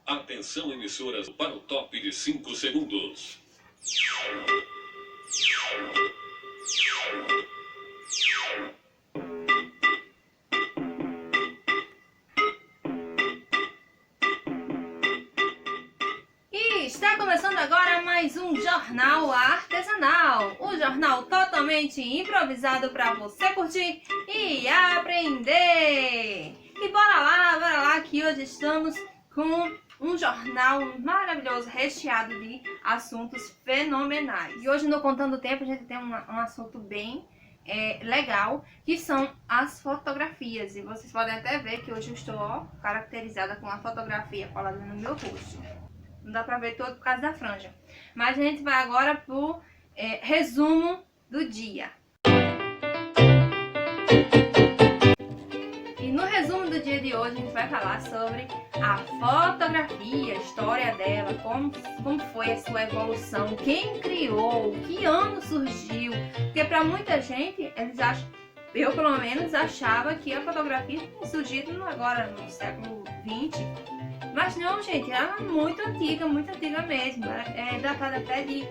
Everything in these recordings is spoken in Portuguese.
Atenção, emissoras, para o top de 5 segundos. E está começando agora mais um Jornal Artesanal, um jornal totalmente improvisado para você curtir e aprender. E bora lá, que hoje estamos com um jornal maravilhoso, recheado de assuntos fenomenais. E hoje no Contando o Tempo a gente tem um assunto bem legal, que são as fotografias. E vocês podem até ver que hoje eu estou caracterizada com a fotografia colada no meu rosto. Não dá pra ver todo por causa da franja. Mas a gente vai agora pro resumo do dia. E no resumo do dia de hoje a gente vai falar sobre a fotografia, a história dela, como foi a sua evolução, quem criou, que ano surgiu. Porque pra muita gente, eles acham, eu pelo menos achava que a fotografia tinha surgido agora no século XX. Mas não, gente, ela é muito antiga mesmo. Ela é datada até de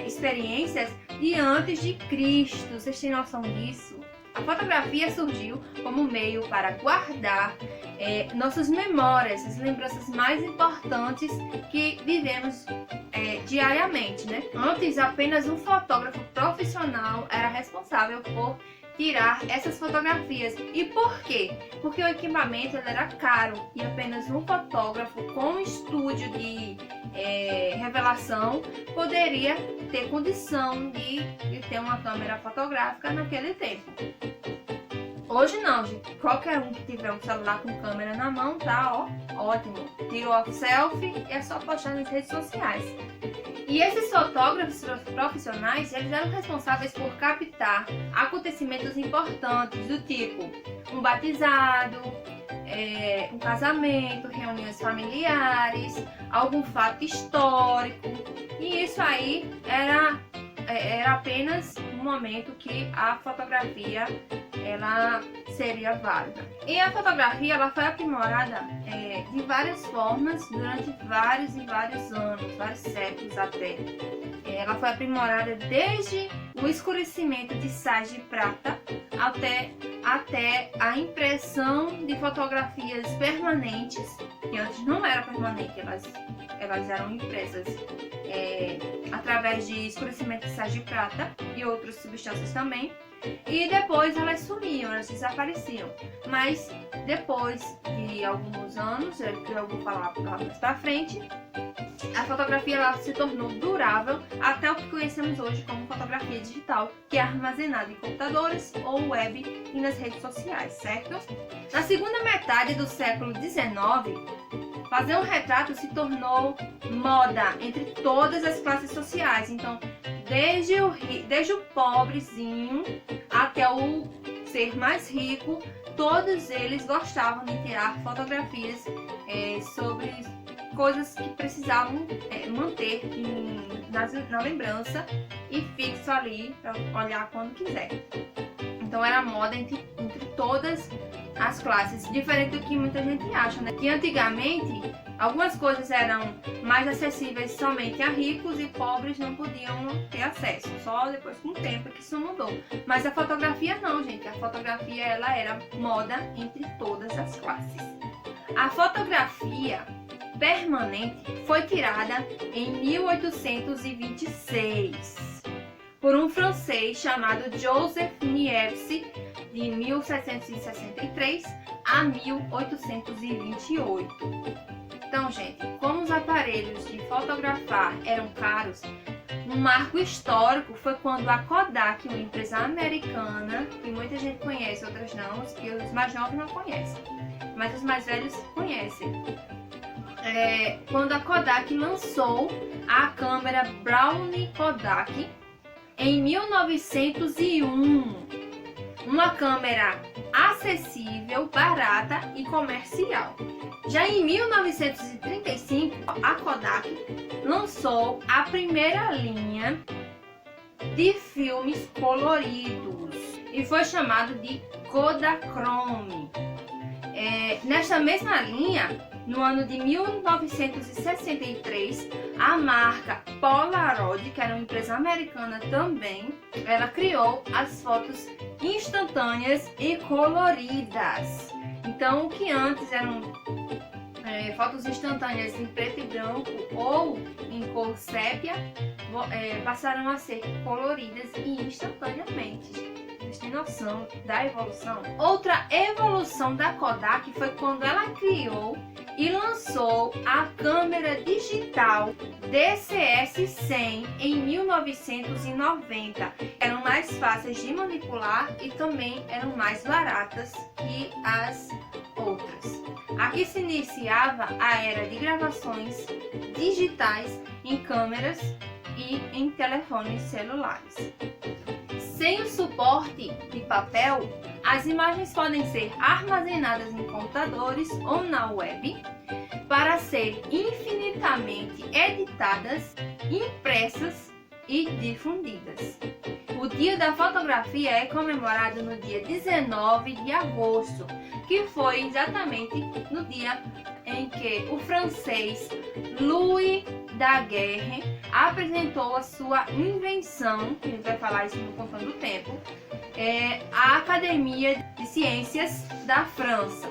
experiências de antes de Cristo. Vocês têm noção disso? A fotografia surgiu como meio para guardar nossas memórias, as lembranças mais importantes que vivemos diariamente, né? Antes, apenas um fotógrafo profissional era responsável por tirar essas fotografias. E por quê? Porque o equipamento era caro e apenas um fotógrafo com estúdio de revelação poderia ter condição de ter uma câmera fotográfica naquele tempo. Hoje não, gente. Qualquer um que tiver um celular com câmera na mão tá ótimo. Tirou a selfie e é só postar nas redes sociais. E esses fotógrafos profissionais, eles eram responsáveis por captar acontecimentos importantes do tipo um batizado, um casamento, reuniões familiares, algum fato histórico. E isso aí era apenas um momento que a fotografia ela seria válida. E a fotografia ela foi aprimorada de várias formas durante vários anos, vários séculos até. Ela foi aprimorada desde o escurecimento de sais de prata até a impressão de fotografias permanentes, que antes não era permanente, elas eram impressas através de escurecimento de sais de prata e outras substâncias também. E depois elas sumiam, elas desapareciam. Mas depois de alguns anos, que eu vou falar mais pra frente, a fotografia ela se tornou durável até o que conhecemos hoje como fotografia digital, que é armazenada em computadores ou web e nas redes sociais, certo? Na segunda metade do século XIX, fazer um retrato se tornou moda entre todas as classes sociais. Então, desde o pobrezinho até o ser mais rico, todos eles gostavam de tirar fotografias sobre coisas que precisavam manter na lembrança e fixo ali para olhar quando quiser. Então era moda entre todas as classes, diferente do que muita gente acha, né? Que antigamente algumas coisas eram mais acessíveis somente a ricos e pobres não podiam ter acesso. Só depois com o tempo que isso mudou. Mas a fotografia não, gente. A fotografia ela era moda entre todas as classes. A fotografia permanente foi tirada em 1826 por um francês chamado Joseph Niepce, de 1763 a 1828. Então, gente, como os aparelhos de fotografar eram caros, um marco histórico foi quando a Kodak, uma empresa americana, que muita gente conhece, outras não, que os mais novos não conhecem, mas os mais velhos conhecem. Quando a Kodak lançou a câmera Brownie Kodak em 1901, uma câmera acessível, barata e comercial. Já em 1935, a Kodak lançou a primeira linha de filmes coloridos e foi chamado de Kodachrome. Nesta mesma linha, No ano de 1963, a marca Polaroid, que era uma empresa americana também, ela criou as fotos instantâneas e coloridas. Então, o que antes eram fotos instantâneas em preto e branco ou em cor sépia, passaram a ser coloridas e instantaneamente. Vocês têm noção da evolução? Outra evolução da Kodak foi quando ela criou e lançou a câmera digital DCS-100 em 1990. Eram mais fáceis de manipular e também eram mais baratas que as outras. Aqui se iniciava a era de gravações digitais em câmeras e em telefones celulares. Sem o suporte de papel, as imagens podem ser armazenadas em computadores ou na web para serem infinitamente editadas, impressas e difundidas. O Dia da Fotografia é comemorado no dia 19 de agosto, que foi exatamente no dia em que o francês Louis Daguerre apresentou a sua invenção, que a gente vai falar isso no Contando o Tempo, à Academia de Ciências da França,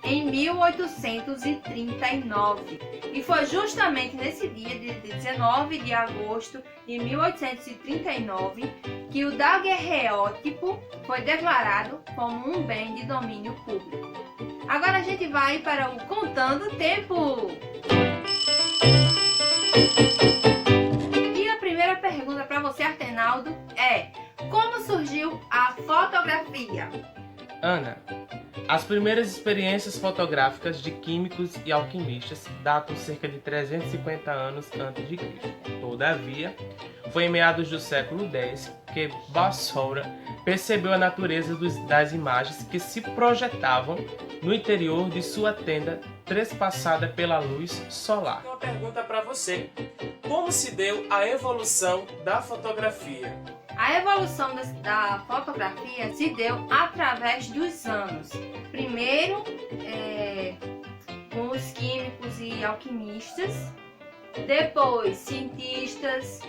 em 1839. E foi justamente nesse dia, de 19 de agosto de 1839, que o daguerreótipo foi declarado como um bem de domínio público. Agora a gente vai para o Contando o Tempo! E a primeira pergunta para você, Artenaldo, é: como surgiu a fotografia? Ana, as primeiras experiências fotográficas de químicos e alquimistas datam cerca de 350 anos antes de Cristo. Todavia, foi em meados do século X que Bassoura percebeu a natureza das imagens que se projetavam no interior de sua tenda trespassada pela luz solar. Uma pergunta para você: como se deu a evolução da fotografia? A evolução da fotografia se deu através dos anos. Primeiro, com os químicos e alquimistas, depois cientistas,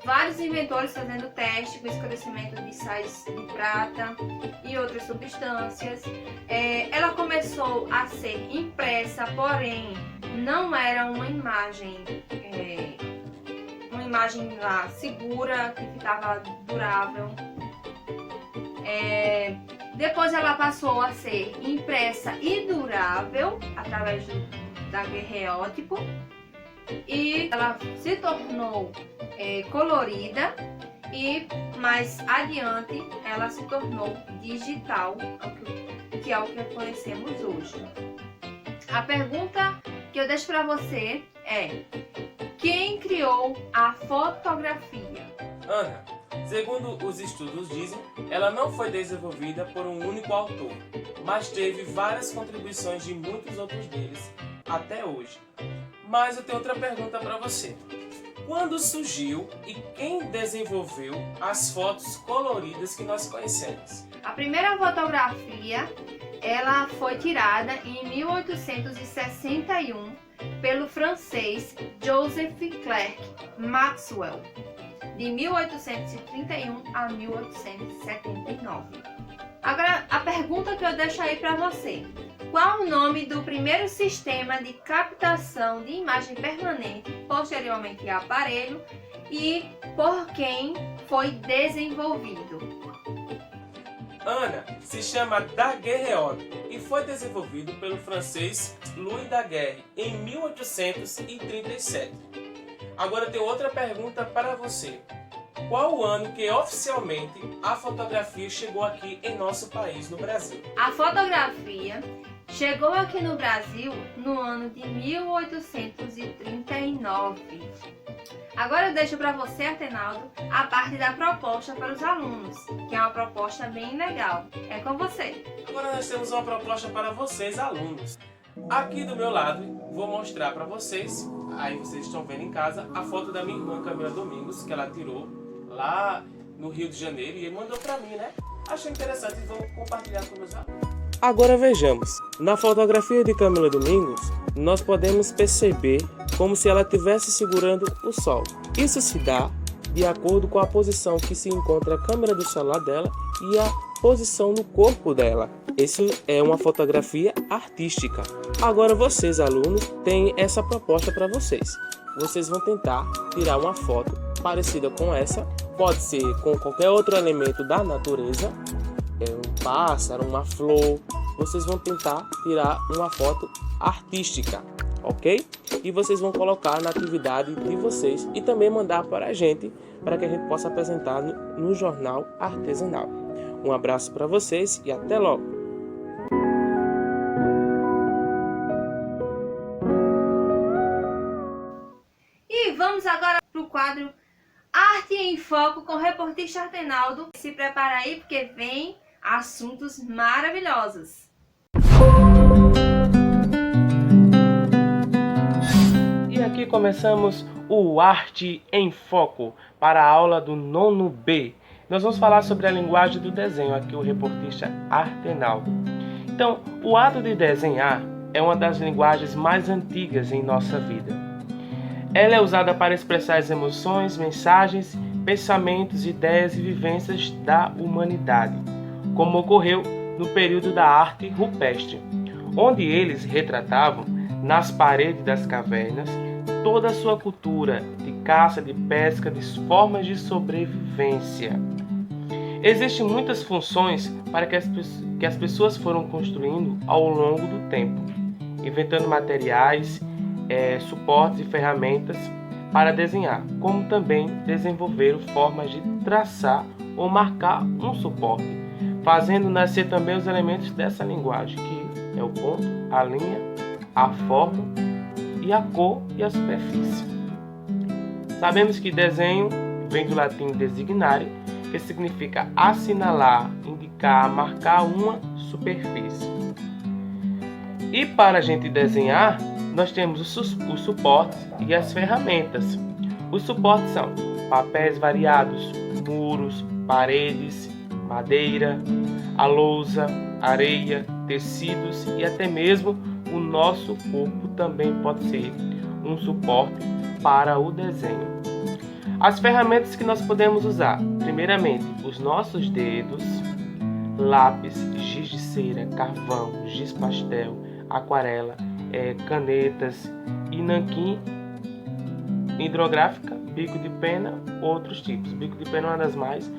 vários inventores fazendo teste com escurecimento de sais de prata e outras substâncias. Ela começou a ser impressa, porém não era uma imagem lá segura, que ficava durável. Depois ela passou a ser impressa e durável através do daguerreótipo, e ela se tornou colorida, e mais adiante ela se tornou digital, que é o que conhecemos hoje. A pergunta que eu deixo para você é: quem criou a fotografia? Ana, segundo os estudos dizem, ela não foi desenvolvida por um único autor, mas teve várias contribuições de muitos outros deles até hoje. Mas eu tenho outra pergunta para você. Quando surgiu e quem desenvolveu as fotos coloridas que nós conhecemos? A primeira fotografia ela foi tirada em 1861 pelo francês Joseph Clerc Maxwell, de 1831 a 1879. Agora, a pergunta que eu deixo aí para você: qual o nome do primeiro sistema de captação de imagem permanente posteriormente ao aparelho e por quem foi desenvolvido? Ana, se chama daguerreótipo e foi desenvolvido pelo francês Louis Daguerre em 1837. Agora tem outra pergunta para você. Qual o ano que oficialmente a fotografia chegou aqui em nosso país, no Brasil? A fotografia chegou aqui no Brasil no ano de 1839. Agora eu deixo para você, Artenaldo, a parte da proposta para os alunos, que é uma proposta bem legal. É com você. Agora nós temos uma proposta para vocês, alunos. Aqui do meu lado, vou mostrar para vocês, aí vocês estão vendo em casa, a foto da minha irmã Camila Domingos, que ela tirou lá no Rio de Janeiro e ele mandou para mim, né? Achei interessante e vou compartilhar com meus alunos. Agora vejamos. Na fotografia de Camila Domingos, nós podemos perceber como se ela estivesse segurando o sol. Isso se dá de acordo com a posição que se encontra a câmera do celular dela e a posição no corpo dela. Isso é uma fotografia artística. Agora vocês, alunos, têm essa proposta para vocês. Vocês vão tentar tirar uma foto parecida com essa. Pode ser com qualquer outro elemento da natureza, um pássaro, uma flor. Vocês vão tentar tirar uma foto artística, ok? E vocês vão colocar na atividade de vocês e também mandar para a gente, para que a gente possa apresentar no Jornal Artesanal. Um abraço para vocês e até logo! E vamos agora para o quadro Arte em Foco com o reportista Artenaldo. Se prepara aí porque vem assuntos maravilhosos. E aqui começamos o Arte em Foco para a aula do 9º B. Nós vamos falar sobre a linguagem do desenho, aqui o reportista Artenaldo. Então, o ato de desenhar é uma das linguagens mais antigas em nossa vida. Ela é usada para expressar as emoções, mensagens, pensamentos, ideias e vivências da humanidade, como ocorreu no período da arte rupestre, onde eles retratavam nas paredes das cavernas toda a sua cultura de caça, de pesca, de formas de sobrevivência. Existem muitas funções para que as pessoas foram construindo ao longo do tempo, inventando materiais, suportes e ferramentas para desenhar, como também desenvolveram formas de traçar ou marcar um suporte, fazendo nascer também os elementos dessa linguagem, que é o ponto, a linha, a forma e a cor e a superfície. Sabemos que desenho vem do latim designare, que significa assinalar, indicar, marcar uma superfície. E para a gente desenhar, nós temos os suportes e as ferramentas. Os suportes são papéis variados, muros, paredes, madeira, a lousa, areia, tecidos e até mesmo o nosso corpo também pode ser um suporte para o desenho. As ferramentas que nós podemos usar, primeiramente, os nossos dedos, lápis, giz de cera, carvão, giz pastel, aquarela, canetas e nanquim, hidrográfica, bico de pena, outros tipos. Bico de pena é uma das mais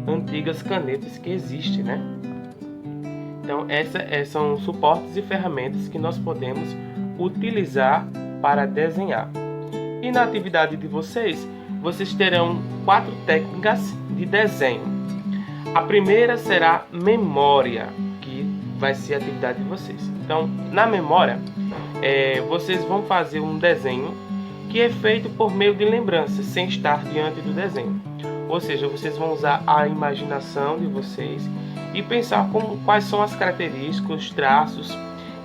antigas canetas que existe, né? Então, essas são suportes e ferramentas que nós podemos utilizar para desenhar. E na atividade de vocês terão 4 técnicas de desenho. A primeira será memória, que vai ser a atividade de vocês. Então, na memória, vocês vão fazer um desenho que é feito por meio de lembranças, sem estar diante do desenho. Ou seja, vocês vão usar a imaginação de vocês e pensar quais são as características, os traços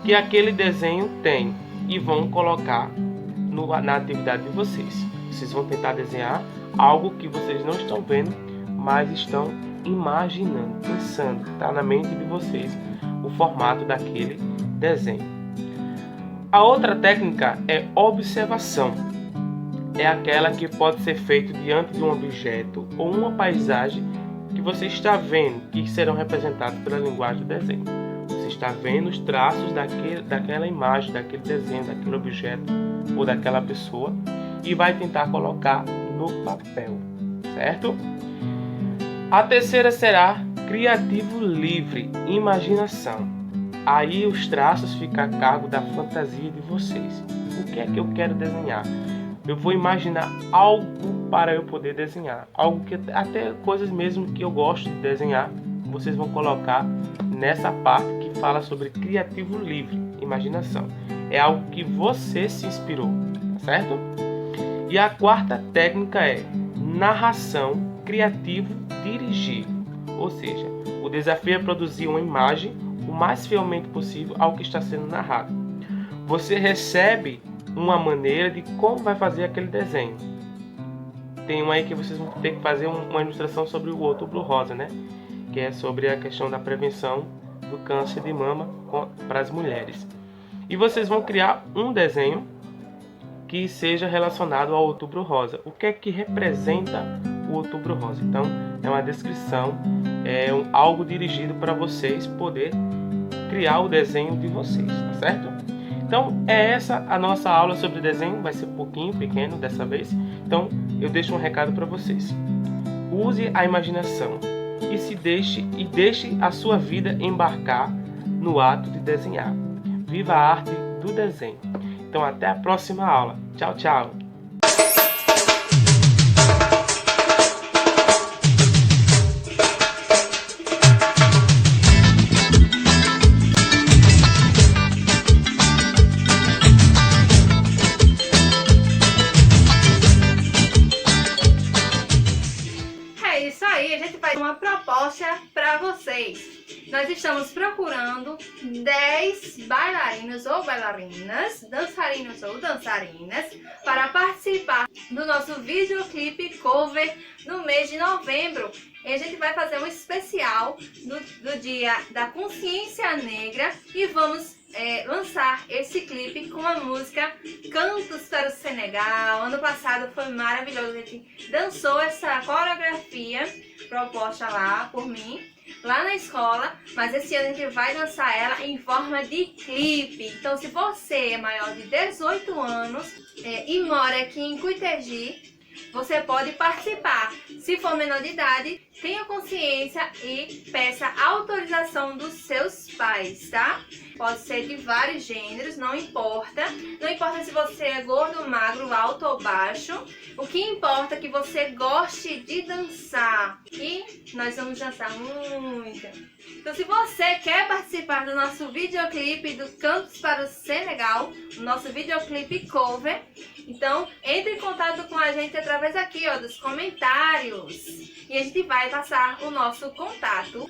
que aquele desenho tem e vão colocar na atividade de vocês. Vocês vão tentar desenhar algo que vocês não estão vendo, mas estão imaginando, pensando, está na mente de vocês o formato daquele desenho. A outra técnica é observação. É aquela que pode ser feita diante de um objeto ou uma paisagem que você está vendo, que serão representados pela linguagem do desenho. Você está vendo os traços daquela imagem, daquele desenho, daquele objeto ou daquela pessoa e vai tentar colocar no papel, certo? A terceira será criativo livre, imaginação. Aí os traços ficam a cargo da fantasia de vocês. O que é que eu quero desenhar? Eu vou imaginar algo para eu poder desenhar. Algo que até coisas mesmo que eu gosto de desenhar, vocês vão colocar nessa parte que fala sobre criativo livre, imaginação. É algo que você se inspirou, certo? E a quarta técnica é narração criativo dirigir. Ou seja, o desafio é produzir uma imagem o mais fielmente possível ao que está sendo narrado. Você recebe uma maneira de como vai fazer aquele desenho. Tem um aí que vocês vão ter que fazer uma ilustração sobre o Outubro Rosa, né? Que é sobre a questão da prevenção do câncer de mama para as mulheres. E vocês vão criar um desenho que seja relacionado ao Outubro Rosa. O que é que representa o Outubro Rosa? Então, é uma descrição, algo dirigido para vocês poder criar o desenho de vocês, tá certo? Então, é essa a nossa aula sobre desenho, vai ser um pouquinho pequeno dessa vez. Então, eu deixo um recado para vocês. Use a imaginação e deixe a sua vida embarcar no ato de desenhar. Viva a arte do desenho. Então, até a próxima aula. Tchau, tchau! É isso aí, a gente faz uma proposta para vocês. Nós estamos procurando 10 bailarinos ou bailarinas, dançarinos ou dançarinas, para participar do nosso videoclipe cover no mês de novembro. E a gente vai fazer um especial do Dia da Consciência Negra e vamos lançar esse clipe com a música Cantos para o Senegal. Ano passado foi maravilhoso, a gente dançou essa coreografia proposta lá por mim, lá na escola, mas esse ano a gente vai dançar ela em forma de clipe. Então, se você é maior de 18 anos e mora aqui em Cuitegi, você pode participar. Se for menor de idade, tenha consciência e peça autorização dos seus pais, tá? Pode ser de vários gêneros, não importa. Não importa se você é gordo, magro, alto ou baixo. O que importa é que você goste de dançar. E nós vamos dançar muito. Então, se você quer participar do nosso videoclipe do Cantos para o Senegal, o nosso videoclipe cover, então entre em contato com a gente através aqui, ó, dos comentários. E a gente vai passar o nosso contato.